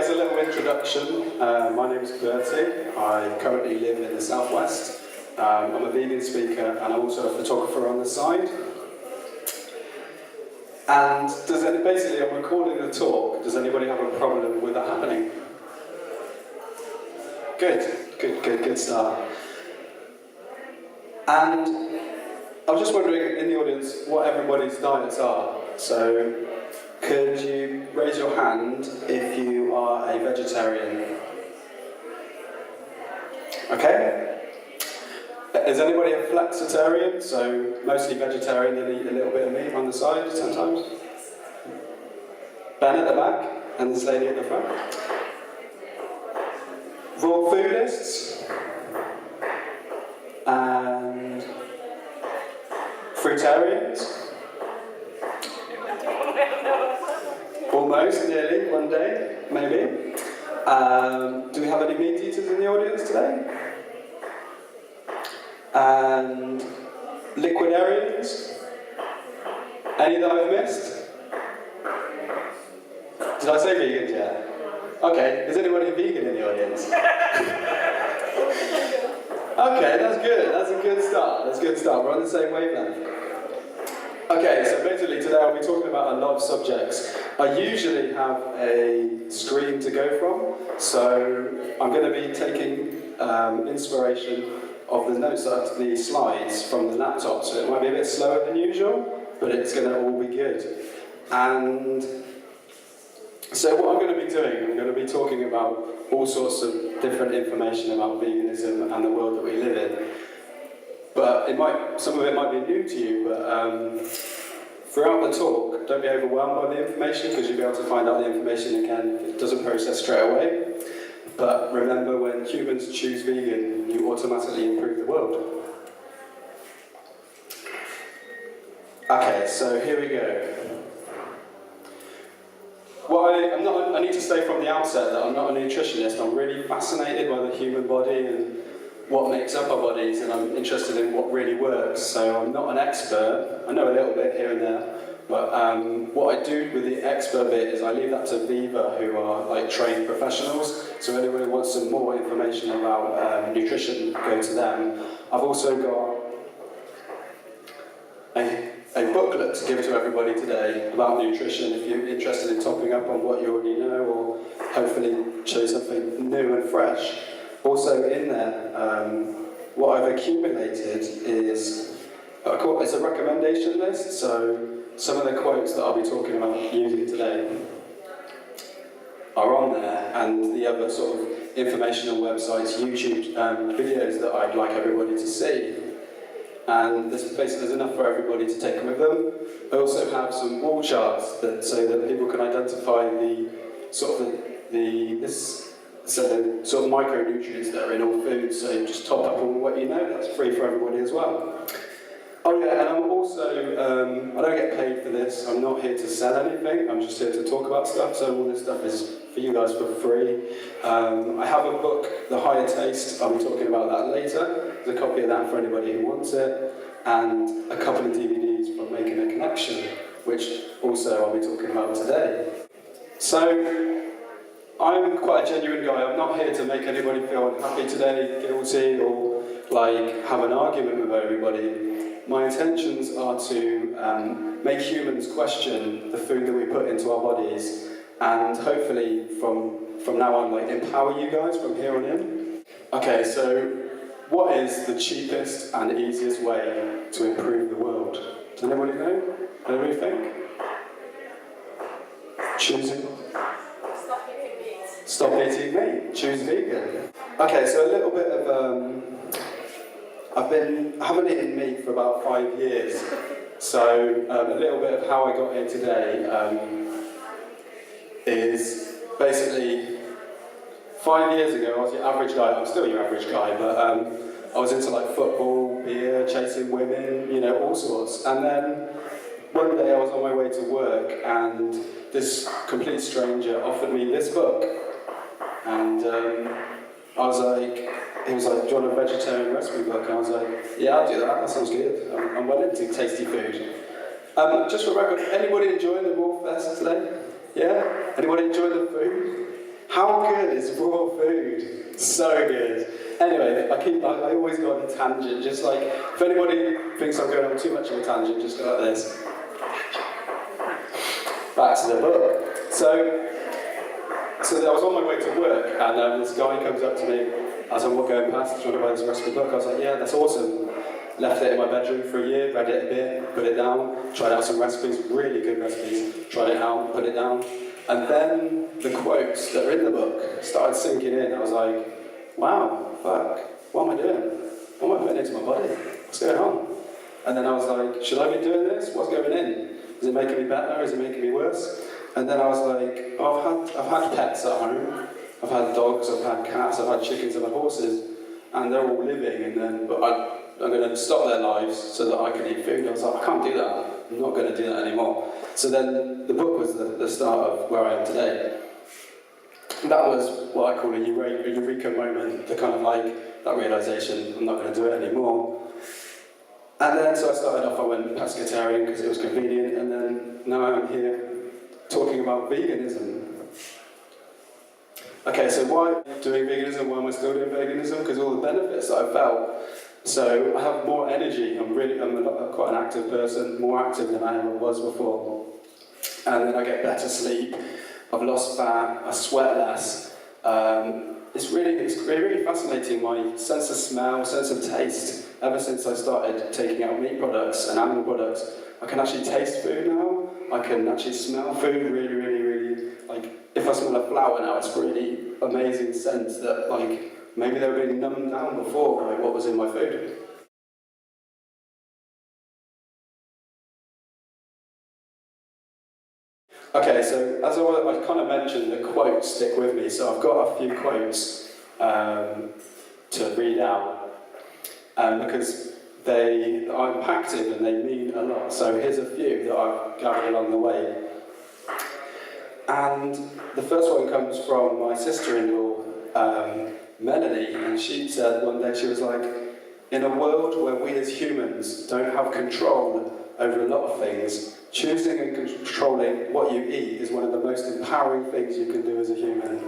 as a little introduction, my name is Berty. I currently live in the southwest. I'm a vegan speaker and I'm also a photographer on the side. And basically I'm recording the talk. Does anybody have a problem with that happening? Good start. And I was just wondering in the audience what everybody's diets are. So could you raise your hand if you are a vegetarian? Okay. Is anybody a flexitarian? So mostly vegetarian, they eat a little bit of meat on the side sometimes? Ben at the back and this lady at the front. Raw foodists and fruitarians. Almost, nearly, one day, maybe. Do we have any meat eaters in the audience today? And liquidarians? Any that I've missed? Did I say vegans yet? Okay, is anybody vegan in the audience? Okay, that's good. That's a good start. We're on the same wavelength. Okay, so basically today I'll be talking about a lot of subjects. I usually have a screen to go from, so I'm going to be taking inspiration of the notes, the slides from the laptop, so it might be a bit slower than usual, but it's going to all be good. And so what I'm going to be doing, I'm going to be talking about all sorts of different information about veganism and the world that we live in. But some of it might be new to you, but throughout the talk, don't be overwhelmed by the information, because you'll be able to find out the information again if it doesn't process straight away. But remember, when humans choose vegan, you automatically improve the world. Okay, so here we go. I need to say from the outset that I'm not a nutritionist. I'm really fascinated by the human body and what makes up our bodies, and I'm interested in what really works. So I'm not an expert. I know a little bit here and there, but what I do with the expert bit is I leave that to Viva, who are like trained professionals. So if anybody wants some more information about nutrition, go to them. I've also got a booklet to give to everybody today about nutrition if you're interested in topping up on what you already know, or hopefully show something new and fresh. Also in there, what I've accumulated is it's a recommendation list, so some of the quotes that I'll be talking about using today are on there, and the other sort of information on websites, YouTube videos that I'd like everybody to see. And there's enough for everybody to take with them. I also have some wall charts so that people can identify the sort of micronutrients that are in all foods. So you just top up on what you know. That's free for everybody as well. Oh yeah, and I'm also I don't get paid for this. I'm not here to sell anything. I'm just here to talk about stuff. So all this stuff is for you guys for free. I have a book, The Higher Taste. I'll be talking about that later. There's a copy of that for anybody who wants it, and a couple of DVDs from Making a Connection, which also I'll be talking about today. So I'm quite a genuine guy. I'm not here to make anybody feel unhappy today, guilty, or like have an argument with everybody. My intentions are to make humans question the food that we put into our bodies, and hopefully from now on, like, empower you guys from here on in. Okay, so what is the cheapest and easiest way to improve the world? Does anybody know? Anybody think? Choosing? Stop eating meat. Choose vegan. Okay, so a little bit of I haven't eaten meat for about 5 years. So a little bit of how I got here today is basically 5 years ago I was your average guy. I'm still your average guy, but I was into like football, beer, chasing women, all sorts. And then one day I was on my way to work and this complete stranger offered me this book. And I was like, he was like, do you want a vegetarian recipe book? And I was like, yeah, I'll do that. That sounds good. I'm well into tasty food. Just for record, anybody enjoying the Wolf Fest today? Yeah? Anybody enjoying the food? How good is raw food? So good. Anyway, I always go on a tangent, just like, if anybody thinks I'm going on too much of a tangent, just go like this. Back to the book. So I was on my way to work, and this guy comes up to me as I'm going past, trying to buy this recipe book. I was like, yeah, that's awesome. Left it in my bedroom for a year, read it a bit, put it down, tried out some recipes, really good recipes, tried it out, put it down. And then the quotes that are in the book started sinking in. I was like, wow, fuck, what am I doing? What am I putting into my body? What's going on? And then I was like, should I be doing this? What's going in? Is it making me better? Is it making me worse? And then I was like, oh, I've had pets at home. I've had dogs, I've had cats, I've had chickens, I've had horses, and they're all living, but I'm going to stop their lives so that I can eat food. I was like, I can't do that. I'm not going to do that anymore. So then the book was the start of where I am today. And that was what I call a eureka moment, the kind of like, that realisation, I'm not going to do it anymore. And then, so I started off, I went pescatarian because it was convenient, and then now I'm here talking about veganism. Okay, so why doing veganism? Why am I still doing veganism? Because all the benefits that I felt. So I have more energy. I'm quite an active person, more active than I ever was before. And then I get better sleep. I've lost fat. I sweat less. It's really fascinating. My sense of smell, sense of taste. Ever since I started taking out meat products and animal products, I can actually taste food now. I can actually smell food really, like, if I smell a flower now, it's really amazing sense that, like, maybe they were being numbed down before by what was in my food. Okay, so as I kind of mentioned, the quotes stick with me, so I've got a few quotes to read out, because I'm impacted and they mean a lot. So here's a few that I've gathered along the way. And the first one comes from my sister-in-law, Melanie, and she said one day, she was like, in a world where we as humans don't have control over a lot of things, choosing and controlling what you eat is one of the most empowering things you can do as a human.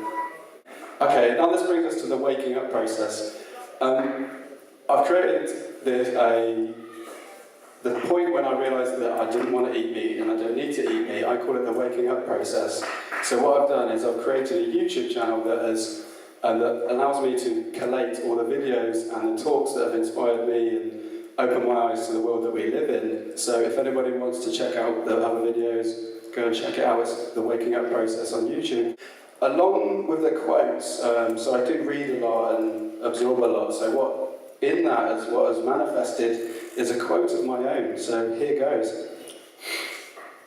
Okay, now this brings us to the waking up process. I've created the point when I realised that I didn't want to eat meat and I don't need to eat meat, I call it the waking up process. So what I've done is I've created a YouTube channel that allows me to collate all the videos and the talks that have inspired me and opened my eyes to the world that we live in. So if anybody wants to check out the other videos, go and check it out. It's the waking up process on YouTube. Along with the quotes, so I do read a lot and absorb a lot. So what has manifested is a quote of my own. So here goes.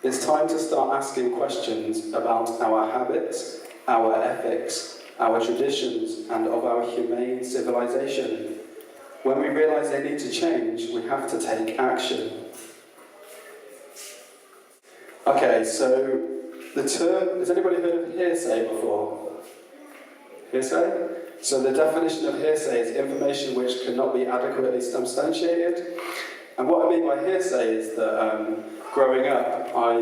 It's time to start asking questions about our habits, our ethics, our traditions, and of our humane civilization. When we realise they need to change, we have to take action. Okay, so the term, has anybody heard of hearsay before? Hearsay? So the definition of hearsay is information which cannot be adequately substantiated. And what I mean by hearsay is that growing up, I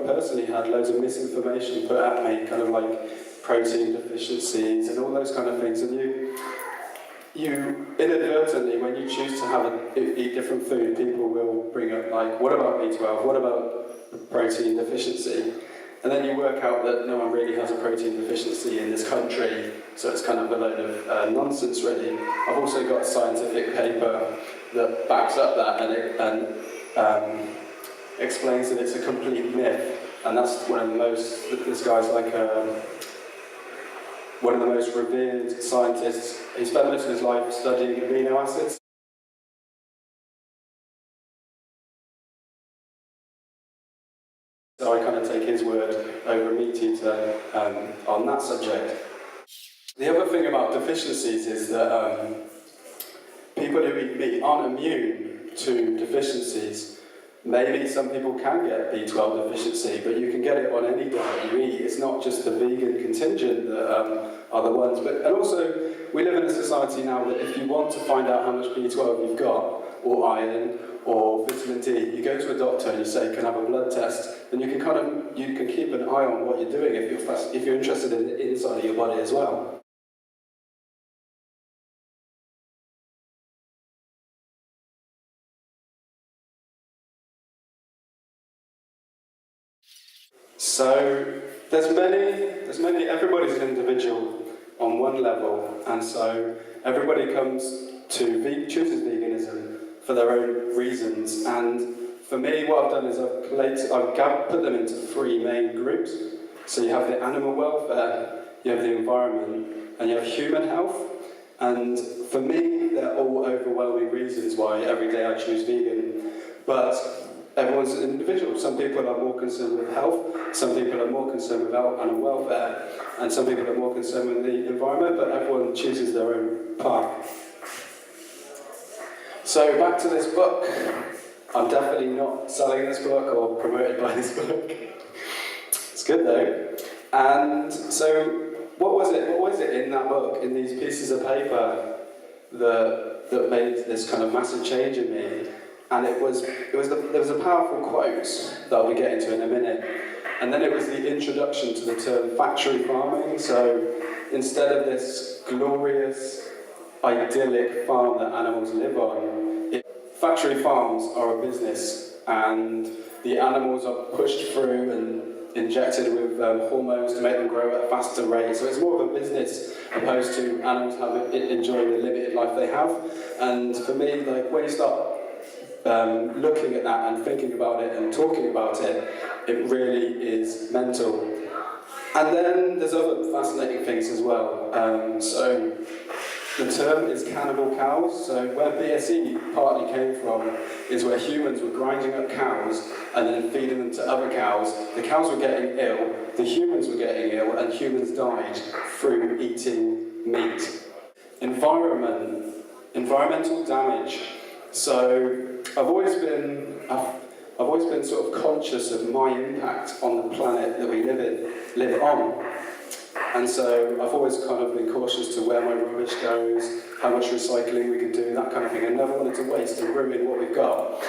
personally had loads of misinformation put at me, kind of like protein deficiencies and all those kind of things. And you inadvertently, when you choose to eat different food, people will bring up like, what about B12? What about protein deficiency? And then you work out that no one really has a protein deficiency in this country, so it's kind of a load of nonsense really. I've also got a scientific paper that backs up that and explains that it's a complete myth, and that's one of the most, this guy's like one of the most revered scientists. He spent most of his life studying amino acids. So I kind of take his word over a meat eater on that subject. The other thing about deficiencies is that people who eat meat aren't immune to deficiencies. Maybe some people can get B12 deficiency, but you can get it on any diet you eat. It's not just the vegan contingent that are the ones. And also, we live in a society now that if you want to find out how much B12 you've got, or iron, or vitamin D. You go to a doctor and you say, can I have a blood test? Then you can keep an eye on what you're doing if you're interested in the inside of your body as well. So everybody's an individual on one level, and so everybody chooses veganism for their own reasons. And for me, what I've done is I've put them into three main groups. So you have the animal welfare, you have the environment, and you have human health. And for me, they're all overwhelming reasons why every day I choose vegan. But everyone's an individual. Some people are more concerned with health, some people are more concerned with animal welfare, and some people are more concerned with the environment, but everyone chooses their own path. So back to this book. I'm definitely not selling this book or promoted by this book. It's good though. And so what was it in that book, in these pieces of paper, that made this kind of massive change in me? And there was a powerful quote that I'll be getting to in a minute. And then it was the introduction to the term factory farming. So instead of this glorious, idyllic farm that animals live on, factory farms are a business, and the animals are pushed through and injected with hormones to make them grow at a faster rate. So it's more of a business opposed to animals enjoying the limited life they have. And for me, like, when you start looking at that and thinking about it and talking about it, it really is mental. And then there's other fascinating things as well. So the term is cannibal cows. So where BSE partly came from is where humans were grinding up cows and then feeding them to other cows. The cows were getting ill, the humans were getting ill, and humans died through eating meat. Environmental damage. So I've always been sort of conscious of my impact on the planet that we live on. And so I've always kind of been cautious to where my rubbish goes, how much recycling we can do, that kind of thing. I never wanted to waste and ruin what we've got.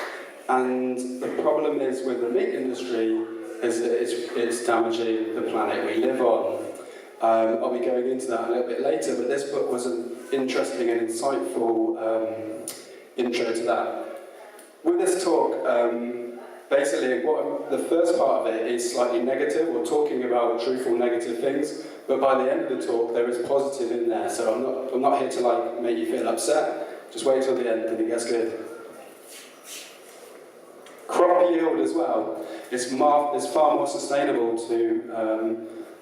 And the problem is with the meat industry is that it's damaging the planet we live on. I'll be going into that a little bit later, but this book was an interesting and insightful intro to that. With this talk, basically the first part of it is slightly negative, or talking about truthful negative things, but by the end of the talk there is positive in there, so I'm not here to like make you feel upset. Just wait till the end and it gets good. Crop yield as well. It's far more sustainable to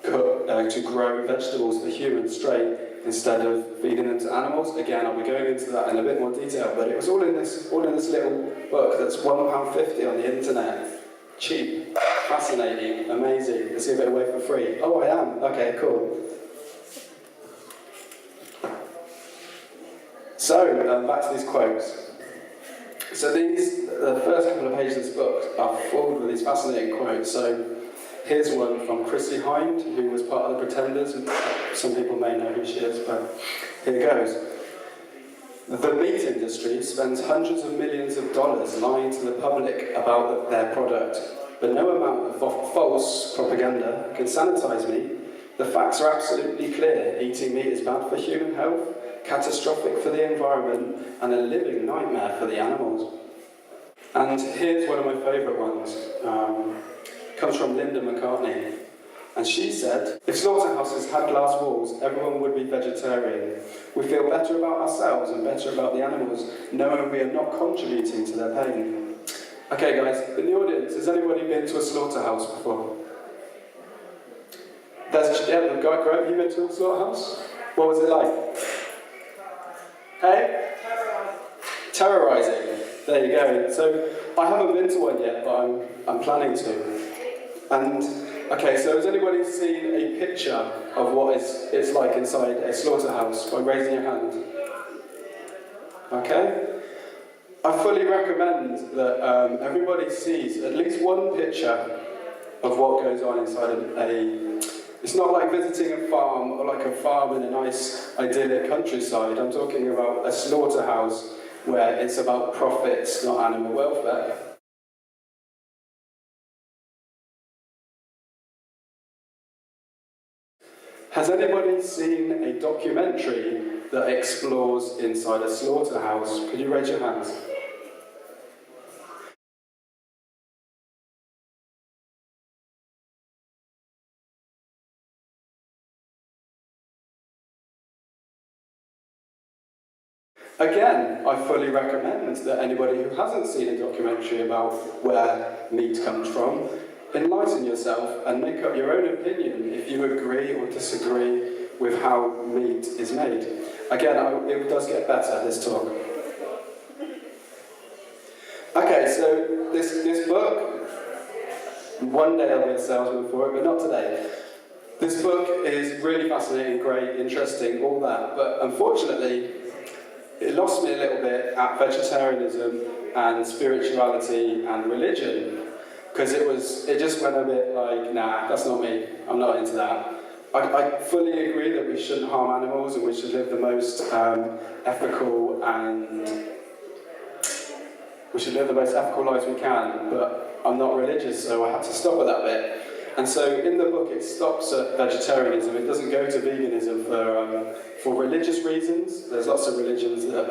grow vegetables for humans straight instead of feeding them to animals. Again, I'll be going into that in a bit more detail, but it was all in this little book that's £1.50 on the internet. Cheap, fascinating, amazing. Let's give it away for free. Oh, I am? Okay, cool. So, back to these quotes. So the first couple of pages of this book are full with these fascinating quotes. So here's one from Chrissy Hind, who was part of the Pretenders. Some people may know who she is, but here goes. The meat industry spends hundreds of millions of dollars lying to the public about their product, but no amount of false propaganda can sanitize meat. The facts are absolutely clear. Eating meat is bad for human health, catastrophic for the environment, and a living nightmare for the animals. And here's one of my favourite ones. Comes from Linda McCartney. And she said, if slaughterhouses had glass walls, everyone would be vegetarian. We feel better about ourselves and better about the animals, knowing we are not contributing to their pain. Okay guys, in the audience, has anybody been to a slaughterhouse before? Yeah, great. Have you been to a slaughterhouse? What was it like? Hey? Terrorising. There you go. So I haven't been to one yet, but I'm planning to. And okay, so has anybody seen a picture of what it's like inside a slaughterhouse by raising your hand? Okay? I fully recommend that everybody sees at least one picture of what goes on inside It's not like visiting a farm or like a farm in a nice idyllic countryside. I'm talking about a slaughterhouse where it's about profits, not animal welfare. Has anybody seen a documentary that explores inside a slaughterhouse? Could you raise your hands? Again, I fully recommend that anybody who hasn't seen a documentary about where meat comes from, enlighten yourself and make up your own opinion if you agree or disagree with how meat is made. Again, it does get better, this talk. Okay, so this book, one day I'll be a salesman for it, but not today. This book is really fascinating, great, interesting, all that, but unfortunately, it lost me a little bit at vegetarianism and spirituality and religion, because it just went a bit like, nah, that's not me, I'm not into that. I fully agree that we shouldn't harm animals and we should live the most ethical lives we can, but I'm not religious, so I had to stop at that bit. And so in the book it stops at vegetarianism, it doesn't go to veganism for religious reasons. There's lots of religions that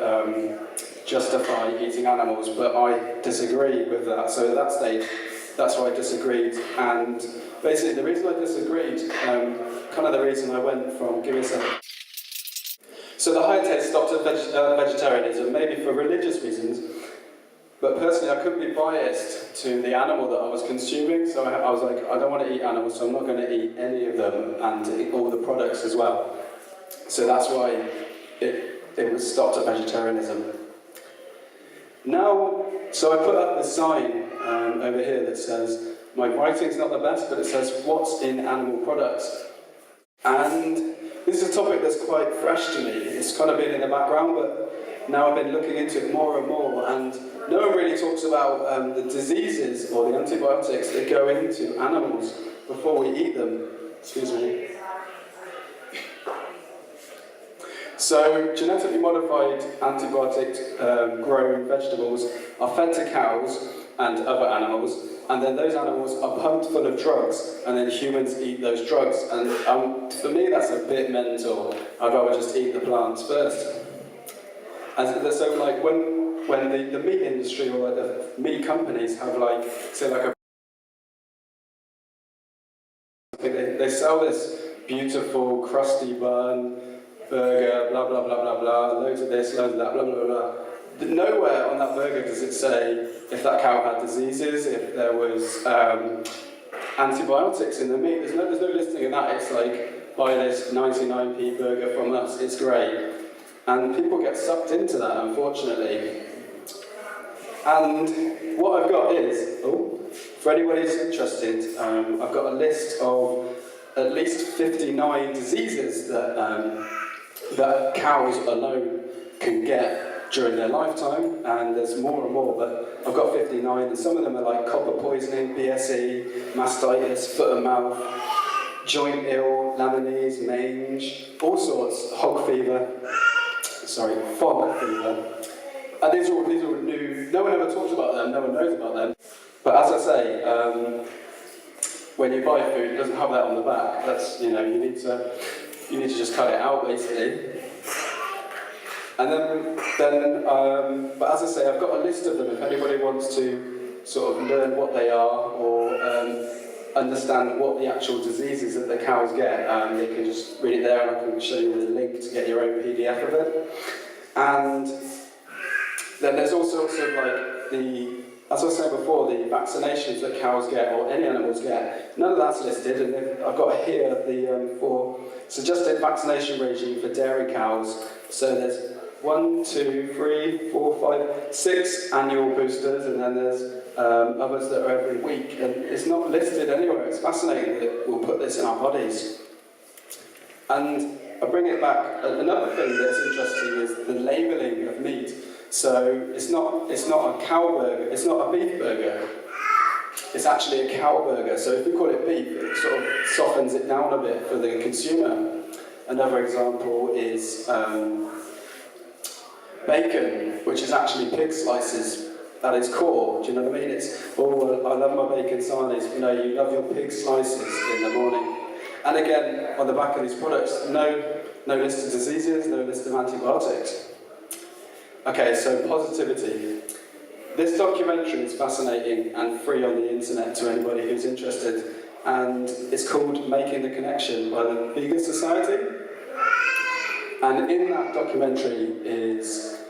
justify eating animals, but I disagree with that. So at that stage, that's why I disagreed. And basically the reason I disagreed, kind of the reason I went from, give me a second. So the higher taste stopped at vegetarianism, maybe for religious reasons, but personally I couldn't be biased to the animal that I was consuming, so I was like, I don't want to eat animals, so I'm not going to eat any of them and eat all the products as well. So that's why it was stopped at vegetarianism. Now, so I put up the sign over here that says, my writing's not the best, but it says, what's in animal products? And this is a topic that's quite fresh to me. It's kind of been in the background, but now I've been looking into it more and more, and no one really talks about the diseases or the antibiotics that go into animals before we eat them. Excuse me. So, genetically modified antibiotic-grown vegetables are fed to cows and other animals, and then those animals are pumped full of drugs, and then humans eat those drugs. And for me, that's a bit mental. I'd rather just eat the plants first. And so, like, when the meat industry or like the meat companies have, like, say, like they sell this beautiful crusty bun burger, blah blah blah blah blah, loads of this, loads of that, blah blah blah blah. Nowhere on that burger does it say if that cow had diseases, if there was antibiotics in the meat. There's no listing of that. It's like, buy this 99p burger from us, it's great. And people get sucked into that, unfortunately. And what I've got is, for anybody who's interested, I've got a list of at least 59 diseases that cows alone can get during their lifetime, and there's more and more, but I've got 59, and some of them are like copper poisoning, BSE, mastitis, foot and mouth, joint ill, laminese, mange, all sorts, fog fever. And these are all new. No one ever talks about them, no one knows about them. But as I say, when you buy food, it doesn't have that on the back. That's, you need to just cut it out, basically. And but as I say, I've got a list of them if anybody wants to sort of learn what they are or understand what the actual diseases that the cows get. They can just read it there, and I can show you the link to get your own PDF of it. And then there's all sorts of, like, as I said before, the vaccinations that cows get, or any animals get, none of that's listed, and I've got here the for suggested vaccination regime for dairy cows. So there's 1, 2, 3, 4, 5, 6 annual boosters, and then there's others that are every week, and it's not listed anywhere. It's fascinating that we'll put this in our bodies. And I bring it back, another thing that's interesting is the labelling of meat. So it's not a cow burger, it's not a beef burger, it's actually a cow burger. So if we call it beef, it sort of softens it down a bit for the consumer. Another example is bacon, which is actually pig slices at its core. Do you know what I mean? It's, oh, I love my bacon sarnies. You know, you love your pig slices in the morning. And again, on the back of these products, no list of diseases, no list of antibiotics. Okay, so positivity. This documentary is fascinating and free on the internet to anybody who's interested. And it's called Making the Connection by the Vegan Society. And in that documentary is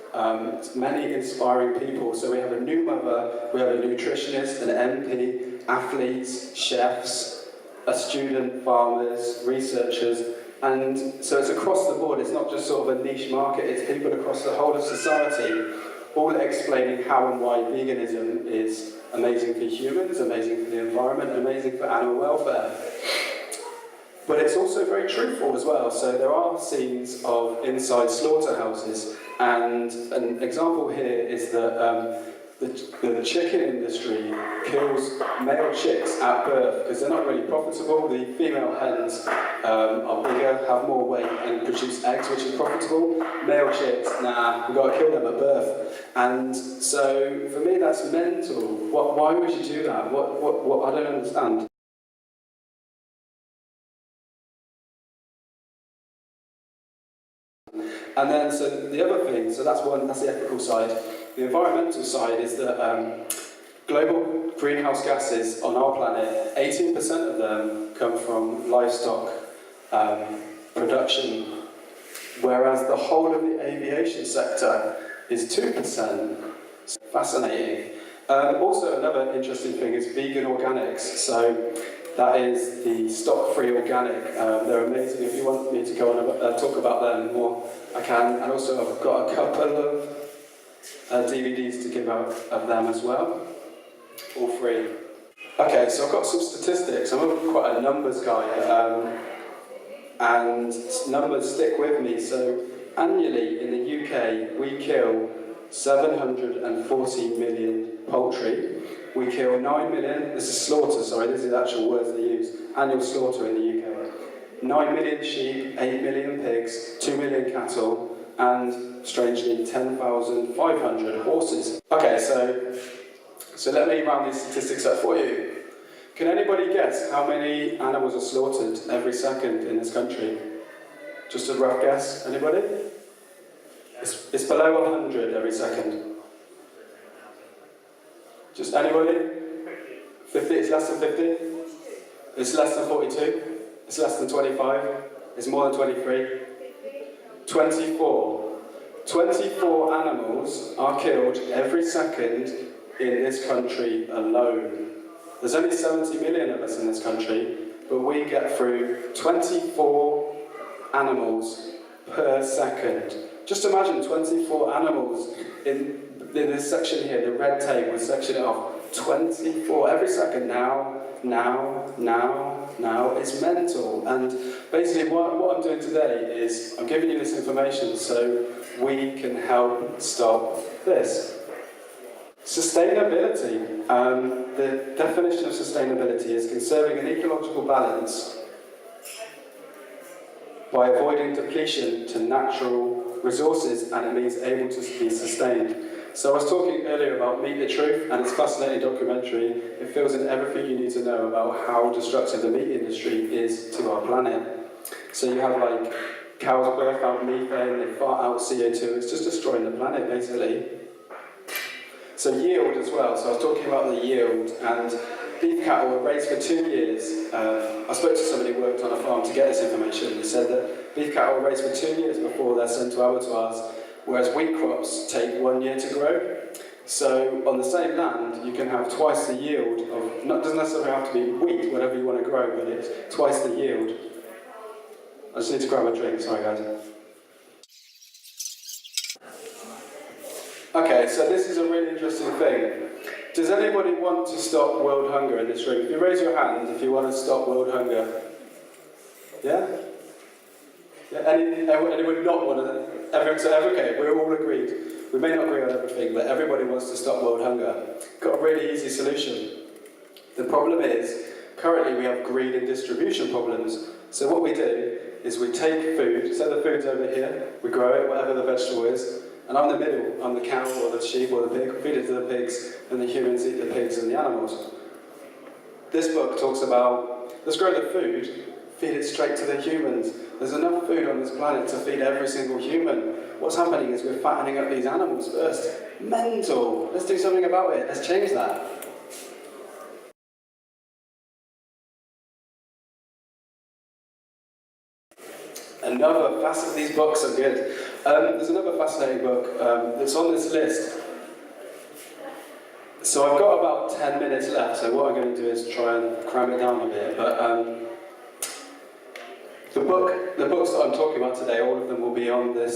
many inspiring people. So we have a new mother, we have a nutritionist, an MP, athletes, chefs, a student, farmers, researchers, and so it's across the board. It's not just sort of a niche market, it's people across the whole of society, all explaining how and why veganism is amazing for humans, amazing for the environment, amazing for animal welfare. But it's also very truthful as well. So there are scenes of inside slaughterhouses, and an example here is that the chicken industry kills male chicks at birth because they're not really profitable. The female hens are bigger, have more weight, and produce eggs, which is profitable. Male chicks, nah, we've got to kill them at birth. And so for me, that's mental. Why would you do that? What I don't understand. And then, so the other thing, so that's the ethical side. The environmental side is that global greenhouse gases on our planet, 18% of them come from livestock production, whereas the whole of the aviation sector is 2%. So fascinating. Also, another interesting thing is vegan organics. So that is the stock-free organic. They're amazing. If you want me to go on and talk about them more, I can. And also, I've got a couple of DVDs to give out of them as well, all free. Okay, so I've got some statistics. I'm quite a numbers guy, and numbers stick with me. So annually in the UK, we kill 740 million poultry. We kill 9 million, this is slaughter, sorry, this is the actual words they use, annual slaughter in the UK. 9 million sheep, 8 million pigs, 2 million cattle, and strangely 10,500 horses. Okay, so let me round these statistics up for you. Can anybody guess how many animals are slaughtered every second in this country? Just a rough guess, anybody? It's below 100 every second. Just anybody? 50? It's less than 50? It's less than 42? It's less than 25? It's more than 23? 24. 24 animals are killed every second in this country alone. There's only 70 million of us in this country, but we get through 24 animals per second. Just imagine 24 animals in this section here, the red tape will section it off. 24 every second, now, it's mental. And basically what I'm doing today is I'm giving you this information so we can help stop this. Sustainability. The definition of sustainability is conserving an ecological balance by avoiding depletion to natural resources, and it means able to be sustained. So I was talking earlier about Meet the Truth, and it's a fascinating documentary. It fills in everything you need to know about how destructive the meat industry is to our planet. So you have like cows birth out methane, they fart out CO2, it's just destroying the planet basically. So yield as well, so I was talking about the yield, and beef cattle were raised for 2 years. I spoke to somebody who worked on a farm to get this information. He said that beef cattle were raised for 2 years before they're sent to abattoirs, whereas wheat crops take 1 year to grow. So on the same land, you can have twice the yield of, doesn't necessarily have to be wheat, whatever you want to grow, but it's twice the yield. I just need to grab a drink, sorry guys. Okay, so this is a really interesting thing. Does anybody want to stop world hunger in this room? If you raise your hand if you want to stop world hunger. Yeah? Yeah, anybody not want to? Okay, we're all agreed. We may not agree on everything, but everybody wants to stop world hunger. Got a really easy solution. The problem is, currently we have greed and distribution problems. So what we do is we take food, so the food's over here, we grow it, whatever the vegetable is, And I'm the middle. I'm the cow or the sheep or the pig. Feed it to the pigs, and the humans eat the pigs and the animals. This book talks about, let's grow the food, feed it straight to the humans. There's enough food on this planet to feed every single human. What's happening is we're fattening up these animals first. Mental! Let's do something about it. Let's change that. Another fascinating, these books are good. There's another fascinating book that's on this list. So I've got about 10 minutes left, so what I'm going to do is try and cram it down a bit. But the books that I'm talking about today, all of them will be on the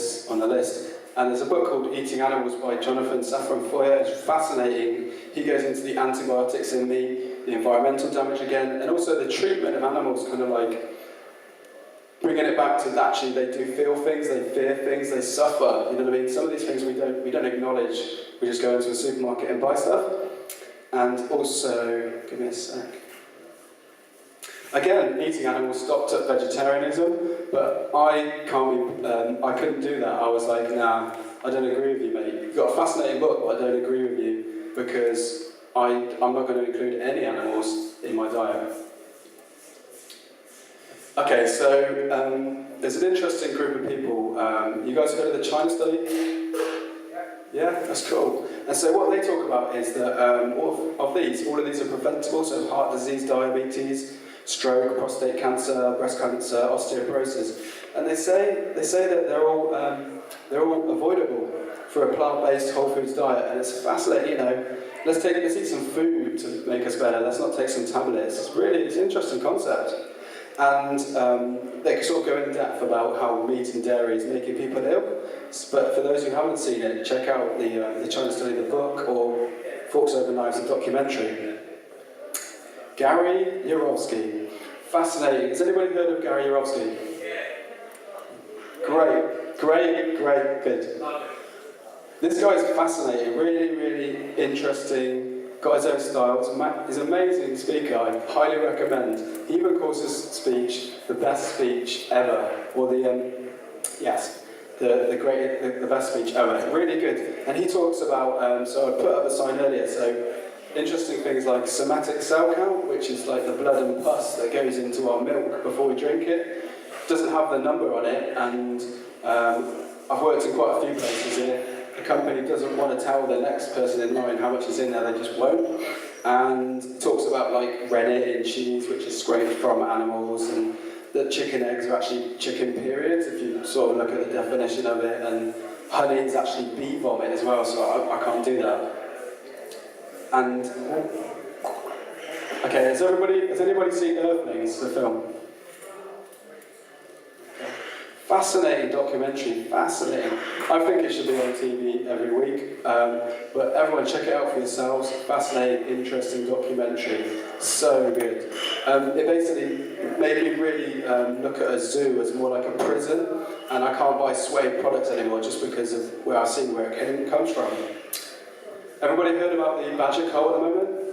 list. And there's a book called Eating Animals by Jonathan Safran Foer. It's fascinating. He goes into the antibiotics in the environmental damage again, and also the treatment of animals, kind of like bringing it back to actually they do feel things, they fear things, they suffer. You know what I mean? Some of these things we don't acknowledge. We just go into a supermarket and buy stuff. And also, give me a sec. Again, eating animals stopped at vegetarianism, but I couldn't do that. I was like, nah, I don't agree with you, mate. You've got a fascinating book, but I don't agree with you because I'm not going to include any animals in my diet. Okay, so there's an interesting group of people. You guys heard of the China study? Yeah, that's cool. And so what they talk about is that all of these are preventable, so heart disease, diabetes, stroke, prostate cancer, breast cancer, osteoporosis. And they say that they're all avoidable for a plant-based whole foods diet. And it's fascinating, you know. Let's eat some food to make us better. Let's not take some tablets. It's an interesting concept. And they sort of go in depth about how meat and dairy is making people ill. But for those who haven't seen it, check out the China Study, the book, or Forks Over Knives, the documentary. Gary Yourofsky. Fascinating. Has anybody heard of Gary Yourofsky? Great, good. This guy is fascinating, really interesting. Got his own style. He's an amazing speaker. I highly recommend. He even calls his speech the best speech ever, or the best speech ever. Really good. And he talks about. So I put up a sign earlier. So interesting things like somatic cell count, which is like the blood and pus that goes into our milk before we drink it. Doesn't have the number on it, and I've worked in quite a few places in it. The company doesn't want to tell the next person in line how much is in there, they just won't. And talks about like rennet in cheese, which is scraped from animals, and that chicken eggs are actually chicken periods, if you sort of look at the definition of it, and honey is actually bee vomit as well, so I can't do that. And, okay, has anybody seen Earthlings, the film? Fascinating documentary, fascinating. I think it should be on TV every week, but everyone check it out for yourselves. Fascinating, interesting documentary, so good. It basically made me really look at a zoo as more like a prison, and I can't buy suede products anymore just because of where I've seen where it comes from. Everybody heard about the badger cull at the moment?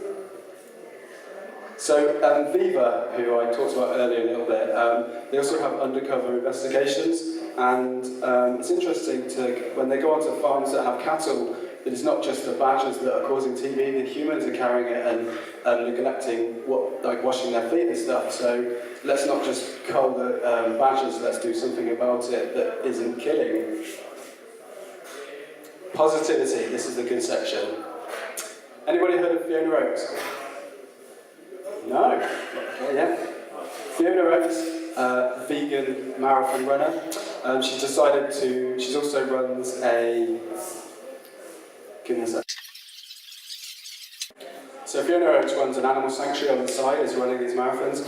So Viva, who I talked about earlier a little bit, they also have undercover investigations, and it's interesting when they go onto farms that have cattle, that it's not just the badgers that are causing TB, the humans are carrying it and neglecting washing their feet and stuff. So let's not just cull the badgers, let's do something about it that isn't killing. Positivity, this is the good section. Anybody heard of Fiona Oakes? No? Yeah. Fiona Oakes, vegan marathon runner. She's also runs a... Give me a sec. So Fiona Oakes runs an animal sanctuary on the side, is running these marathons.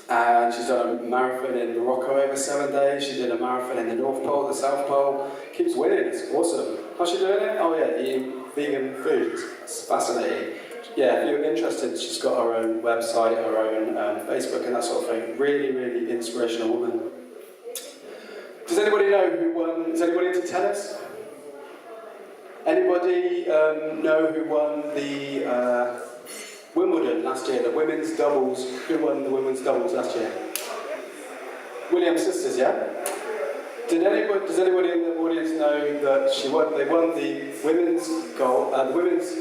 And she's done a marathon in Morocco over 7 days. She did a marathon in the North Pole, the South Pole. Keeps winning, it's awesome. How's she doing it? Oh yeah, eating vegan food. It's fascinating. Yeah, if you're interested, she's got her own website, her own Facebook and that sort of thing. Really inspirational woman. Does anybody know who won? Is anybody into tennis? Anybody know who won the Wimbledon last year, the women's doubles? Who won the women's doubles last year? Williams sisters, yeah? Does anybody in the audience know that they won the women's gold, the women's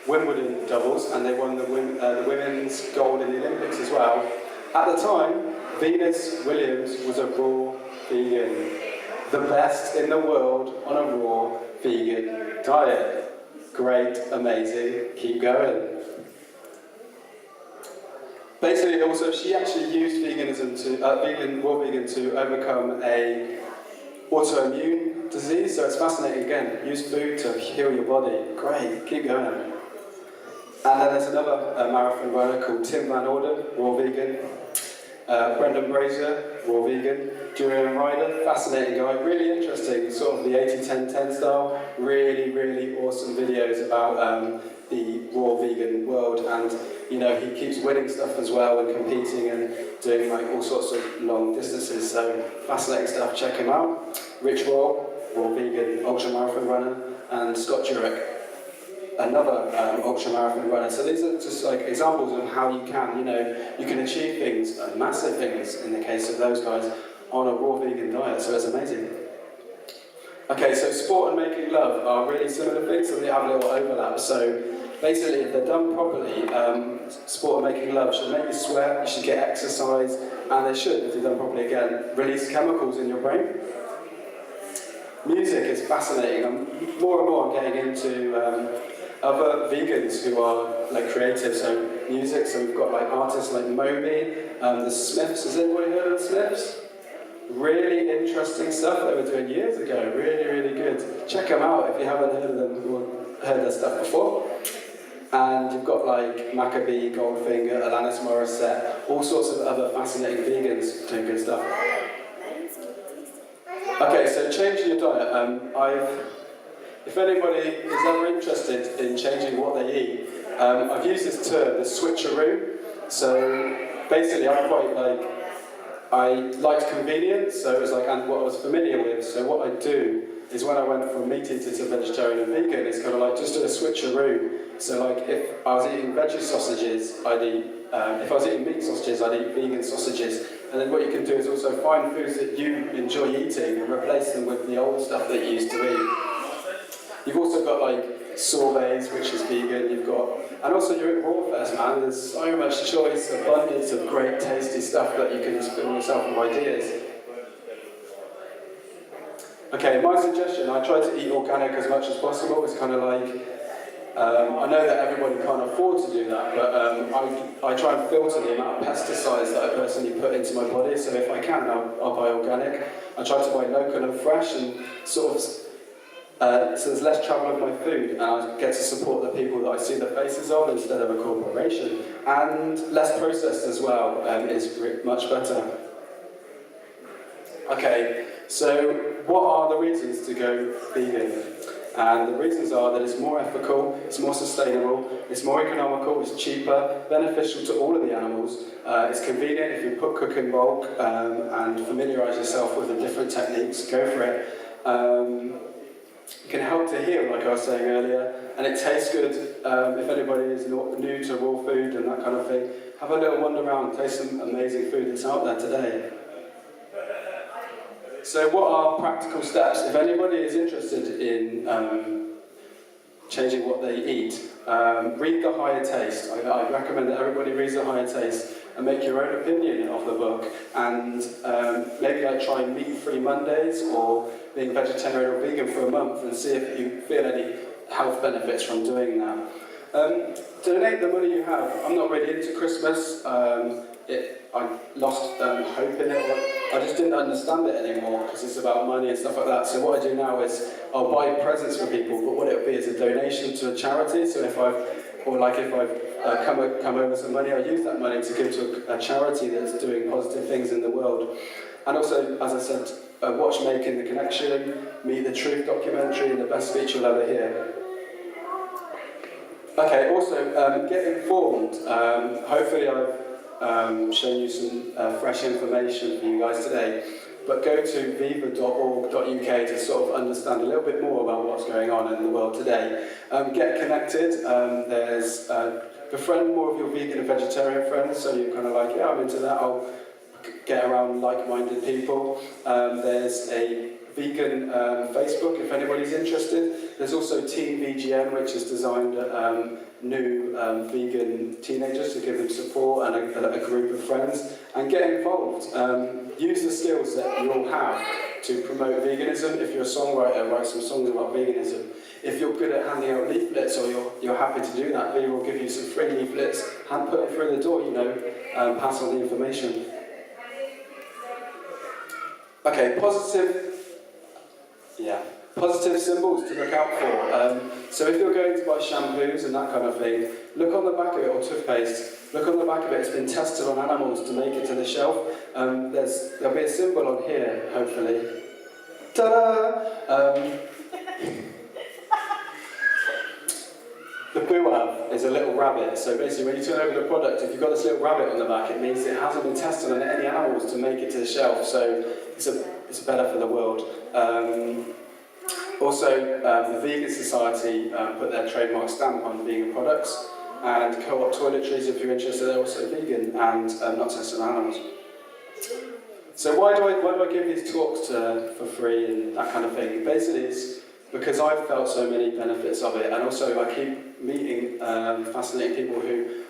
Wimbledon doubles, and they won the women's gold in the Olympics as well. At the time, Venus Williams was a raw vegan, the best in the world on a raw vegan diet. Great, amazing, keep going. Basically, also, she actually used raw vegan to overcome a autoimmune disease, so it's fascinating again. Use food to heal your body. Great, keep going. And then there's another marathon runner called Tim Van Orden, raw vegan. Brendan Brazier, raw vegan. Julian Ryder, fascinating guy, really interesting, sort of the 80-10-10 style. Really, really awesome videos about the raw vegan world, and you know, he keeps winning stuff as well and competing and doing like all sorts of long distances, so fascinating stuff, check him out. Rich Roll, raw vegan ultra marathon runner, and Scott Jurek, another ultra marathon runner. So these are just like examples of how you can achieve things, massive things in the case of those guys, on a raw vegan diet, so it's amazing. Okay, so sport and making love are really similar things, so they have a little overlap. So basically, if they're done properly, sport and making love should make you sweat, you should get exercise, and they should, if they're done properly again, release chemicals in your brain. Music is fascinating. More and more I'm getting into other vegans who are like creative, so music, so we've got like artists like Moby, the Smiths. Has anybody heard of the Smiths? Really interesting stuff they were doing years ago, really, really good. Check them out if you haven't heard of them or heard their stuff before. And you've got like Maccabee, Goldfinger, Alanis Morissette, all sorts of other fascinating vegans doing good stuff. Okay, so changing your diet. If anybody is ever interested in changing what they eat, I've used this term, the switcheroo. So basically I liked convenience, so it was like, and what I was familiar with, so what I do is when I went from meat eater to vegetarian and vegan, it's kind of like just do a switcheroo. So like if I was eating veggie sausages, I'd eat, if I was eating meat sausages, I'd eat vegan sausages. And then what you can do is also find foods that you enjoy eating and replace them with the old stuff that you used to eat. You've also got like sorbets, which is vegan, and also you're at Rawfest, man, there's so much choice, abundance of great tasty stuff that you can fill yourself with ideas. Okay, my suggestion, I try to eat organic as much as possible. It's kind of like, I know that everybody can't afford to do that, but I try and filter the amount of pesticides that I personally put into my body, so if I can, I'll buy organic. I try to buy local and fresh, and sort of, so there's less travel of my food, and I get to support the people that I see the faces of instead of a corporation. And less processed as well is much better. Okay, so what are the reasons to go vegan? And the reasons are that it's more ethical, it's more sustainable, it's more economical, it's cheaper, beneficial to all of the animals, it's convenient if you cook in bulk and familiarise yourself with the different techniques, go for it. It can help to heal, like I was saying earlier, and it tastes good. If anybody is new to raw food and that kind of thing, have a little wander around, taste some amazing food that's out there today. So what are practical steps? If anybody is interested in changing what they eat, read The Higher Taste. I recommend that everybody reads The Higher Taste and make your own opinion of the book, and maybe try meat-free Mondays or being vegetarian or vegan for a month and see if you feel any health benefits from doing that. Donate the money you have. I'm not really into Christmas. I lost hope in it. I just didn't understand it anymore because it's about money and stuff like that. So what I do now is I'll buy presents for people, but what it would be is a donation to a charity. So if I've come over some money, I use that money to give to a charity that's doing positive things in the world. And also, as I said, watch Making the Connection, Meet the Truth documentary, and the best speech you'll ever hear. Okay, also, get informed. Hopefully I've shown you some fresh information for you guys today, but go to viva.org.uk to sort of understand a little bit more about what's going on in the world today. Get connected. Befriend more of your vegan and vegetarian friends, so you're kind of like, yeah, I'm into that, I'll get around like-minded people. There's a vegan Facebook if anybody's interested. There's also Team VGN, which is designed at new vegan teenagers to give them support and a group of friends. And get involved. Use the skills that you all have to promote veganism. If you're a songwriter, write some songs about veganism. If you're good at handing out leaflets, or you're happy to do that, we will give you some free leaflets, hand put it through the door, pass on the information. Okay, positive symbols to look out for. So if you're going to buy shampoos and that kind of thing, look on the back of it, or toothpaste, look on the back of it. It's been tested on animals to make it to the shelf. There'll be a symbol on here, hopefully. Ta-da! The buab is a little rabbit, so basically when you turn over the product, if you've got this little rabbit on the back, it means it hasn't been tested on any animals to make it to the shelf, so it's better for the world. Also, the Vegan Society put their trademark stamp on vegan products, and Co-op toiletries, if you're interested, they're also vegan and not tested on animals. So why do I give these talks for free and that kind of thing? Basically, it's because I've felt so many benefits of it, and also I keep meeting fascinating people who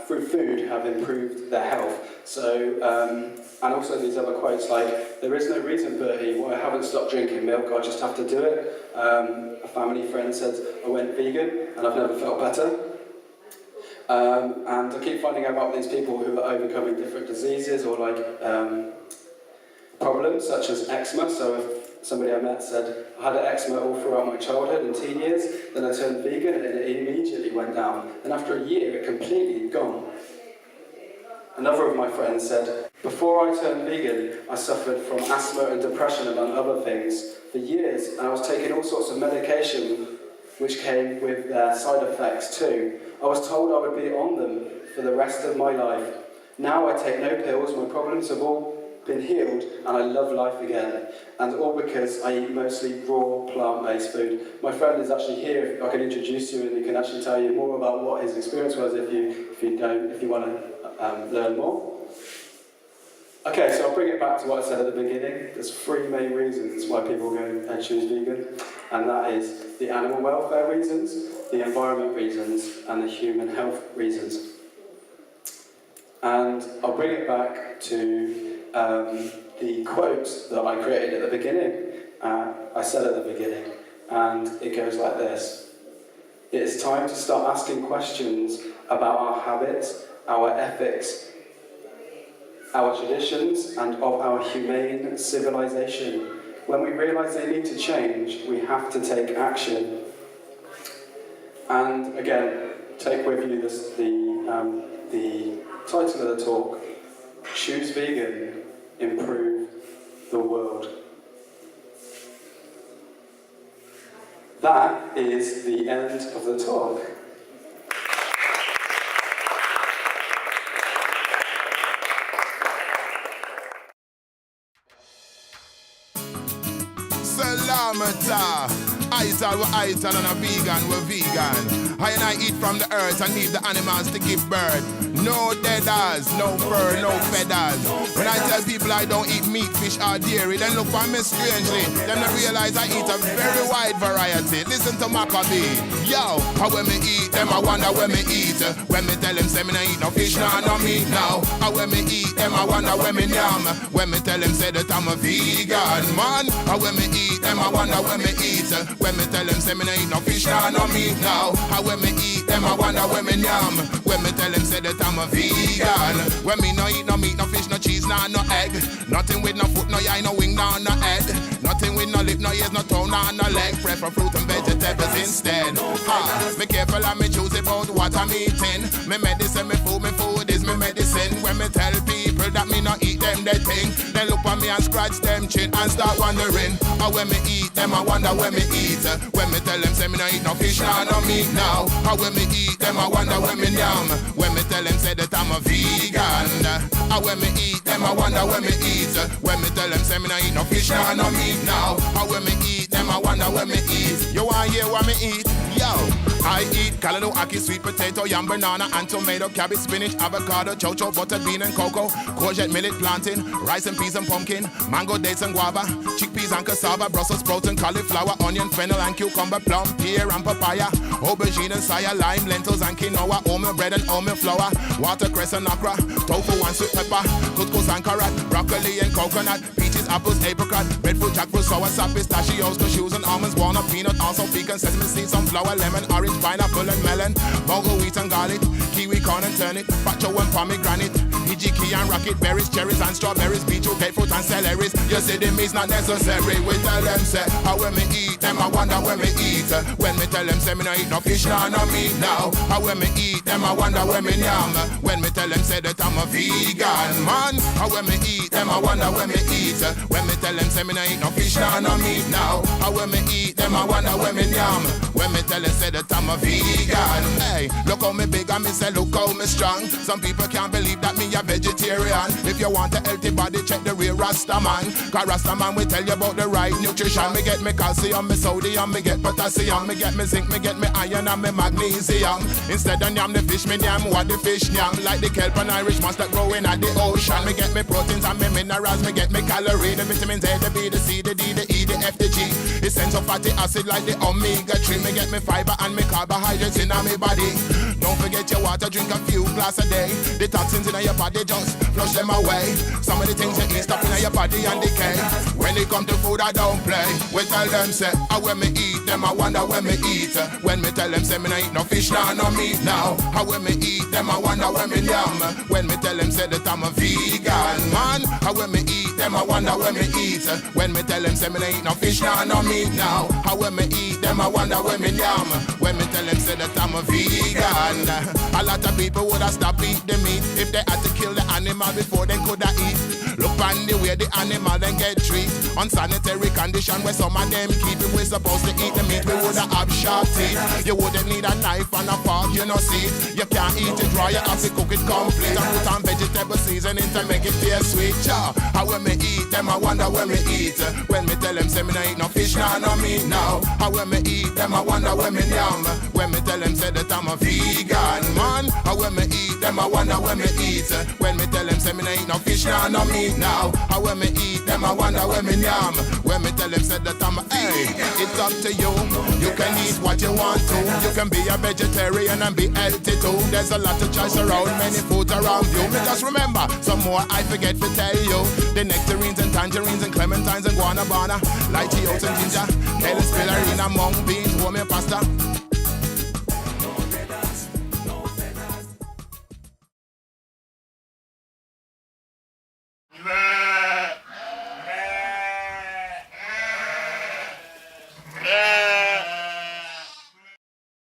through food, have improved their health. So, and also these other quotes like, "There is no reason, Berty, why I haven't stopped drinking milk, I just have to do it." A family friend said, "I went vegan and I've never felt better." And I keep finding out about these people who are overcoming different diseases or problems such as eczema. So if somebody I met said, "I had eczema all throughout my childhood and teen years, then I turned vegan and it immediately went down. And after a year, it completely gone." Another of my friends said, "Before I turned vegan, I suffered from asthma and depression, among other things, for years, and I was taking all sorts of medication which came with side effects too. I was told I would be on them for the rest of my life. Now I take no pills, my problems have all been healed, and I love life again. And all because I eat mostly raw, plant-based food." My friend is actually here. If I can introduce you, and he can actually tell you more about what his experience was if you want to learn more. Okay, so I'll bring it back to what I said at the beginning. There's 3 main reasons why people go and choose vegan, and that is the animal welfare reasons, the environment reasons, and the human health reasons. And I'll bring it back to the quote that I created at the beginning. I said at the beginning, and it goes like this: "It is time to start asking questions about our habits, our ethics, our traditions, and of our humane civilization. When we realise they need to change, we have to take action." And again, take with you the title of the talk: "Choose Vegan, Improve the World." That is the end of the talk. Salamata. Ital and a vegan, we're vegan. I and I eat from the earth and leave the animals to give birth. No deaders, no fur, no feathers. When I tell people I don't eat meat, fish or dairy, then look at me strangely. Then they realize I eat a very wide variety. Listen to Maccabee. Yo, how when me eat them, I wonder when me eat. When me tell them say me no eat no fish, no meat now. How when me eat them, I wonder when me yam. When me tell them say that I'm a vegan, man. How when me eat them, I wonder when me eat. When me tell them say me no eat no fish, no meat now. How when me eat them, I wonder when me yam. When me tell them say that I'm a vegan. When me no eat no meat, no fish, no cheese, no egg. Nothing with no foot, no eye, no wing, no head. Nothing with no lip, no ears, no tongue, no leg. Prefer fruit and vegetables instead. Me careful and me choose about what I'm eating. Me medicine, me food is me medicine. When me tell people that me no eat them, they think. They look at me and scratch them chin and start wondering. How when me eat them, I wonder when me eat. When me tell them say me no eat no fish, no meat now. How when me eat them, I wonder when me yam. When me tell them say that I'm a vegan. How when me eat them, I wonder when me eat. When me tell them say me no eat no fish, no meat now. How when me eat them, I wonder when me eat. You want hear what me eat? Yo, I eat callaloo, ackee, sweet potato, yam, banana, and tomato, cabbage, spinach, avocado, chocho, buttered bean and cocoa, courgette, millet, plantain, rice and peas and pumpkin, mango, dates and guava, chickpeas and cassava, Brussels sprouts and cauliflower, onion, fennel and cucumber, plum, pear and papaya, aubergine and saya, lime, lentils and quinoa, oatmeal bread and oatmeal flour, watercress and okra, tofu and sweet pepper, couscous and carrot, broccoli and coconut, peaches, apples, apricot, breadfruit, jackfruit, sour sap, pistachios, cashews and almonds, walnut, peanut, also pecan, sesame seeds, sunflower, lemon, orange, pineapple and melon, bongo, wheat and garlic, kiwi, corn and turnip, pacho and pomegranate, hijiki and rocket berries, cherries and strawberries, beetroot, grapefruit and celeries. You see the meat's not necessary. We tell them say, how when me eat them, I wonder when me eat. When me tell them say me no eat no fish, no meat now. How when me eat them, I wonder when me yam. When me tell them say that I'm a vegan man. How when me eat them, I wonder when me eat. When me tell them say me no eat no fish, no meat now. How when me eat them, I wonder when me yam. When me tell them say that I'm a vegan. Hey, look how me big and me say look how me strong. Some people can't believe that me a vegetarian. If you want a healthy body, check the real Rasta man. Cause Rasta man will tell you about the right nutrition. Me get me calcium, me sodium, me get potassium, me get me zinc, me get me iron and me magnesium. Instead of yam the fish, me yam what the fish yam. Like the kelp and Irish moss that growing at the ocean. Me get me proteins and me minerals, me get me calories, the vitamins A, the B, the C, the D, the E, the F, the G. Essential fatty acid like the omega-3. Me get me fiber and me carbohydrates in my body. Don't forget your water, drink a few glasses a day. The toxins in your body, just flush them away. Some of the things you eat stop in your body and decay. When it come to food, I don't play. We tell them say, when me eat them, I wonder when me eat. When me tell them say me no eat no fish, no meat now. How when me eat them, I wonder when me yam. When me tell them say that I'm a vegan man. How when me eat them, I wonder when me eat. When me tell them say me no eat no fish, no meat now. How when me eat them, I wonder when me yam. When me tell them say that I'm a vegan. A lot of people would have stopped eat the meat if they had to kill the animal before they could have eat. Look on the way the animal then get treated. Unsanitary condition where some of them keep it. We're supposed to eat the meat, we would have sharp teeth. You wouldn't need a knife and a fork, you know see it. You can't eat it raw, you have to cook it complete. And put on vegetable seasoning to make it taste sweet. How when me eat them, I wonder when me eat. When me tell them say me no eat no fish, no meat now. How when me eat them, I wonder when me yam. When me tell them say that I'm a vegan man. How when me eat them, I wonder when me eat. When me tell them say me no eat no fish, no meat now. How when me eat them, I wonder when me yam. When me tell them say that I'm a it's up to you. You can eat what you want to. You can be a vegetarian and be healthy too. There's a lot of choice around, many foods around you. But just remember, some more I forget to tell you. The nectarines and tangerines and clementines and guanabana, lychees and ginger, Tele, spirulina, mung beans, warm pasta.